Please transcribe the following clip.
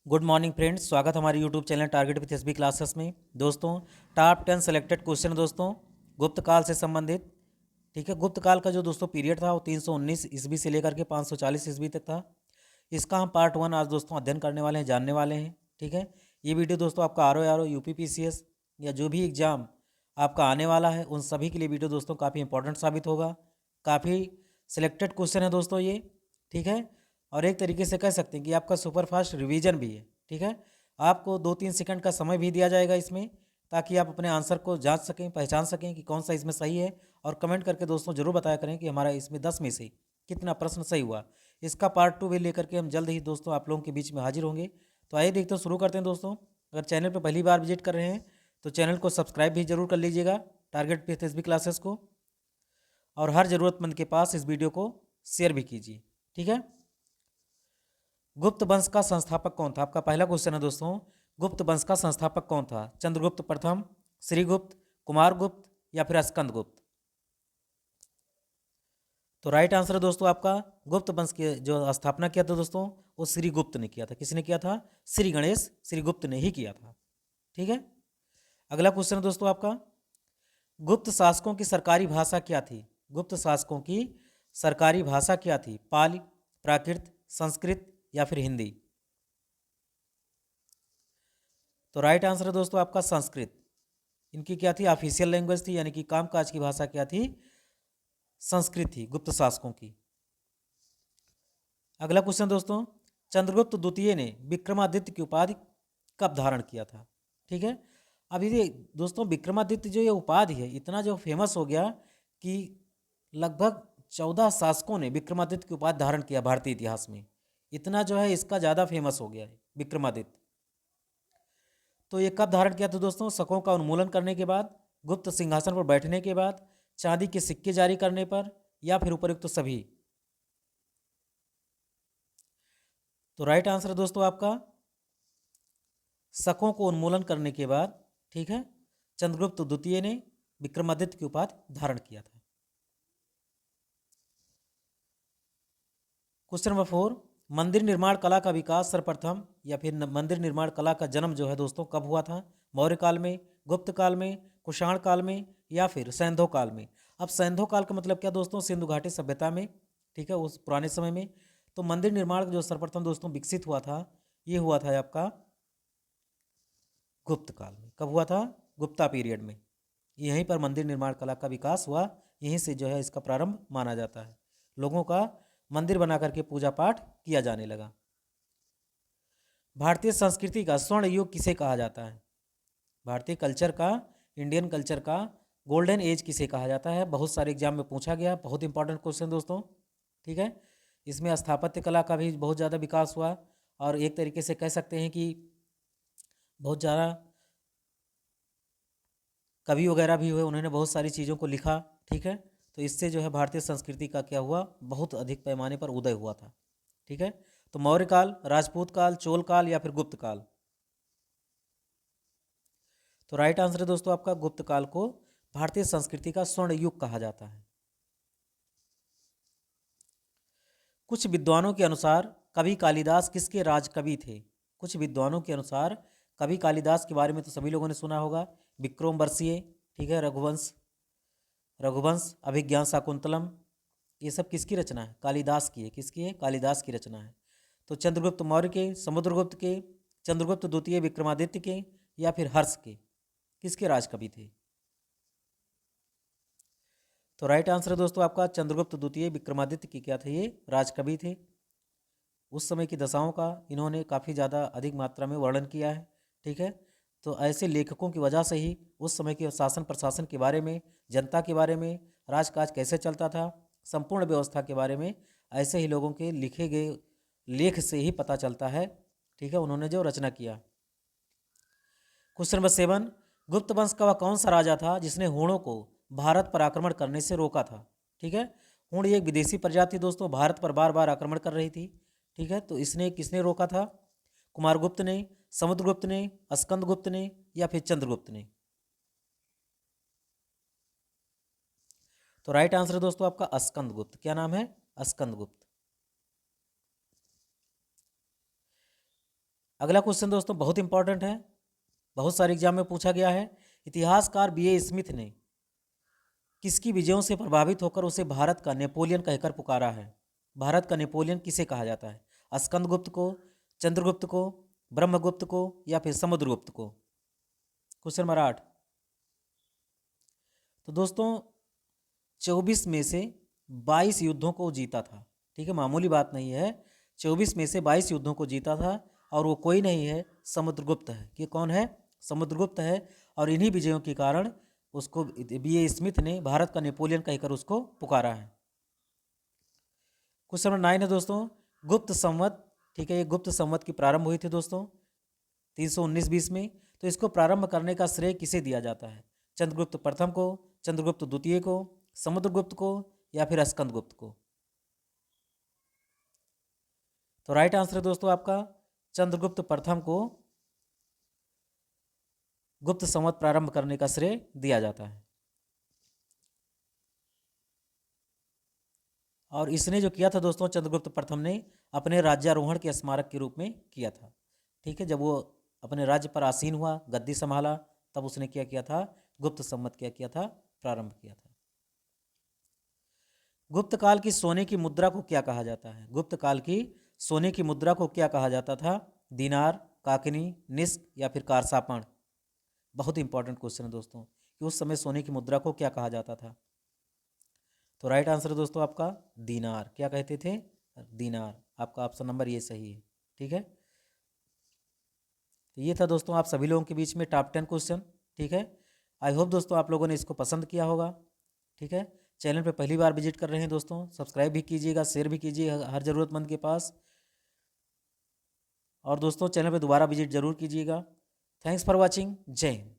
Good morning friends, स्वागत हमारे YouTube channel target with SB classes में। दोस्तों, टॉप 10 सेलेक्टेड क्वेश्चन दोस्तों गुप्त काल से संबंधित। ठीक है, गुप्त काल का जो दोस्तों पीरियड था वो 319 ईस्वी से लेकर के 540 ईस्वी तक था। इसका हम पार्ट 1 आज दोस्तों अध्ययन करने वाले हैं, जानने वाले हैं। ठीक है, ये वीडियो दोस्तों आपका आर ओ यूपीपीसीएस या जो भी एग्ज़ाम आपका आने वाला है उन सभी के लिए वीडियो दोस्तों काफ़ी इंपॉर्टेंट साबित होगा। काफ़ी सिलेक्टेड क्वेश्चन है दोस्तों ये। ठीक है, और एक तरीके से कह सकते हैं कि आपका सुपरफास्ट रिवीजन भी है। ठीक है, आपको 2-3 सेकंड का समय भी दिया जाएगा इसमें, ताकि आप अपने आंसर को जांच सकें, पहचान सकें कि कौन सा इसमें सही है। और कमेंट करके दोस्तों ज़रूर बताया करें कि हमारा इसमें 10 में से कितना प्रश्न सही हुआ। इसका पार्ट 2 भी लेकर के हम जल्द ही दोस्तों आप लोगों के बीच में हाजिर होंगे। तो आइए देखते हैं, शुरू करते हैं दोस्तों। अगर चैनल पर पहली बार विजिट कर रहे हैं तो चैनल को सब्सक्राइब भी जरूर कर लीजिएगा, टारगेट विथ एसबी क्लासेस को, और हर ज़रूरतमंद के पास इस वीडियो को शेयर भी कीजिए। ठीक है, गुप्त वंश का संस्थापक कौन था? आपका पहला क्वेश्चन है दोस्तों, गुप्त वंश का संस्थापक कौन था? चंद्रगुप्त प्रथम, श्रीगुप्त, कुमारगुप्त या फिर स्कंदगुप्त? तो राइट आंसर है दोस्तों आपका, गुप्त वंश की जो स्थापना किया था दोस्तों वो श्रीगुप्त ने किया था। किसने किया था? श्री गणेश श्रीगुप्त ने ही किया था। ठीक है, अगला क्वेश्चन है दोस्तों आपका, गुप्त शासकों की सरकारी भाषा क्या थी? गुप्त शासकों की सरकारी भाषा क्या थी? पाली, प्राकृत, संस्कृत या फिर हिंदी? तो राइट आंसर है दोस्तों आपका संस्कृत। इनकी क्या थी? ऑफिशियल लैंग्वेज थी, यानी कि कामकाज की भाषा क्या थी? संस्कृत थी गुप्त शासकों की। अगला क्वेश्चन दोस्तों, चंद्रगुप्त द्वितीय ने विक्रमादित्य की उपाधि कब धारण किया था? ठीक है, अब ये दोस्तों विक्रमादित्य जो ये उपाधि है इतना जो फेमस हो गया कि लगभग 14 शासकों ने विक्रमादित्य की उपाधि धारण किया भारतीय इतिहास में। इतना जो है इसका ज़्यादा फेमस हो गया है विक्रमादित्य। तो ये कब धारण किया था दोस्तों? शकों का उन्मूलन करने के बाद, गुप्त सिंहासन पर बैठने के बाद, चांदी के सिक्के जारी करने पर, या फिर उपयुक्त तो सभी? तो राइट आंसर है दोस्तों आपका शकों को उन्मूलन करने के बाद। ठीक है, चंद्रगुप्त द्वितीय ने विक्रमादित्य की उपाधि धारण किया था। क्वेश्चन नंबर 4, मंदिर निर्माण कला का विकास सर्वप्रथम या फिर मंदिर निर्माण कला का जन्म जो है दोस्तों कब हुआ था? मौर्य काल में, गुप्त काल में, कुषाण काल में या फिर सैंधव काल में? अब सैंधव काल का मतलब क्या दोस्तों? सिंधु घाटी सभ्यता में। ठीक है, उस पुराने समय में। तो मंदिर निर्माण जो सर्वप्रथम दोस्तों विकसित हुआ था ये हुआ था आपका गुप्त काल में। कब हुआ था? गुप्ता पीरियड में। यहीं पर मंदिर निर्माण कला का विकास हुआ, यहीं से जो है इसका प्रारंभ माना जाता है। लोगों का मंदिर बना करके पूजा पाठ किया जाने लगा। भारतीय संस्कृति का स्वर्ण युग किसे कहा जाता है? भारतीय कल्चर का, इंडियन कल्चर का गोल्डन एज किसे कहा जाता है? बहुत सारे एग्जाम में पूछा गया, बहुत इंपॉर्टेंट क्वेश्चन दोस्तों। ठीक है, इसमें स्थापत्य कला का भी बहुत ज़्यादा विकास हुआ, और एक तरीके से कह सकते हैं कि बहुत ज़्यादा कवि वगैरह भी हुए, उन्होंने बहुत सारी चीज़ों को लिखा। ठीक है, तो इससे जो है भारतीय संस्कृति का क्या हुआ? बहुत अधिक पैमाने पर उदय हुआ था। ठीक है, तो मौर्य काल, राजपूत काल, चोल काल या फिर गुप्त काल? तो राइट आंसर है दोस्तों आपका गुप्त काल को भारतीय संस्कृति का स्वर्ण युग कहा जाता है। कुछ विद्वानों के अनुसार कवि कालिदास किसके राजकवि थे? कुछ विद्वानों के अनुसार कवि कालिदास के बारे में तो सभी लोगों ने सुना होगा, विक्रम बरसिए, ठीक है, रघुवंश, रघुवंश, अभिज्ञान शाकुंतलम, ये सब किसकी रचना है? कालिदास की है। किसकी है? कालिदास की रचना है। तो चंद्रगुप्त मौर्य के, समुद्रगुप्त के, चंद्रगुप्त द्वितीय विक्रमादित्य के या फिर हर्ष के? किसके राजकवि थे? तो राइट आंसर है दोस्तों आपका चंद्रगुप्त द्वितीय विक्रमादित्य की क्या थे? ये राजकवि थे। उस समय की दशाओं का इन्होंने काफ़ी ज़्यादा अधिक मात्रा में वर्णन किया है। ठीक है, तो ऐसे लेखकों की वजह से ही उस समय के शासन प्रशासन के बारे में, जनता के बारे में, राजकाज कैसे चलता था, संपूर्ण व्यवस्था के बारे में ऐसे ही लोगों के लिखे गए लेख से ही पता चलता है। ठीक है, उन्होंने जो रचना किया। क्वेश्चन नंबर 7, गुप्त वंश का वह कौन सा राजा था जिसने हूणों को भारत पर आक्रमण करने से रोका था? ठीक है, हूण एक विदेशी प्रजाति दोस्तों, भारत पर बार बार आक्रमण कर रही थी। ठीक है, तो इसने किसने रोका था? कुमारगुप्त ने, समुद्रगुप्त ने, स्कंदगुप्त ने या फिर चंद्रगुप्त ने? तो राइट आंसर है दोस्तों आपका स्कंदगुप्त। क्या नाम है? स्कंदगुप्त। अगला क्वेश्चन दोस्तों बहुत इंपॉर्टेंट है, बहुत सारे एग्जाम में पूछा गया है। इतिहासकार बी.ए. स्मिथ ने किसकी विजयों से प्रभावित होकर उसे भारत का नेपोलियन कहकर पुकारा है? भारत का नेपोलियन किसे कहा जाता है? स्कंदगुप्त को, चंद्रगुप्त को, ब्रह्मगुप्त को या फिर समुद्रगुप्त को? Question number 8। तो दोस्तों 24 में से 22 युद्धों को जीता था, ठीक है, मामूली बात नहीं है। 24 में से 22 युद्धों को जीता था और वो कोई नहीं है, समुद्रगुप्त है। कि कौन है? समुद्रगुप्त है। और इन्हीं विजयों के कारण उसको बी.ए. स्मिथ ने भारत का नेपोलियन कहकर उसको पुकारा है। क्वेश्चन नंबर 9 है दोस्तों, गुप्त संवत, ठीक है, ये गुप्त संवत की प्रारंभ हुई थी दोस्तों 319 में। तो इसको प्रारंभ करने का श्रेय किसे दिया जाता है? चंद्रगुप्त प्रथम को, चंद्रगुप्त द्वितीय को, समुद्रगुप्त को या फिर स्कंदगुप्त को? तो राइट आंसर है दोस्तों आपका चंद्रगुप्त प्रथम को गुप्त संवत प्रारंभ करने का श्रेय दिया जाता है। और इसने जो किया था दोस्तों, चंद्रगुप्त प्रथम ने अपने राज्यारोहण के स्मारक के रूप में किया था, ठीक है। जब वो अपने राज्य पर आसीन हुआ, गद्दी संभाला, तब उसने क्या किया था? गुप्त संवत क्या किया था? प्रारंभ किया था। गुप्त काल की सोने की मुद्रा को क्या कहा जाता है? गुप्त काल की सोने की मुद्रा को क्या कहा जाता था? दीनार, काकनी, निस्क या फिर कारसापण? बहुत इंपॉर्टेंट क्वेश्चन है दोस्तों कि उस समय सोने की मुद्रा को क्या कहा जाता था। तो राइट आंसर है दोस्तों आपका दीनार। क्या कहते थे? दीनार। आपका ऑप्शन नंबर ये सही है, ठीक है। तो ये था दोस्तों आप सभी लोगों के बीच में टॉप 10 क्वेश्चन, ठीक है। आई होप दोस्तों आप लोगों ने इसको पसंद किया होगा, ठीक है। चैनल पे पहली बार विजिट कर रहे हैं दोस्तों, सब्सक्राइब भी कीजिएगा, शेयर भी कीजिए हर ज़रूरतमंद के पास। और दोस्तों चैनल पे दोबारा विजिट ज़रूर कीजिएगा। Thanks for watching. जय हिंद।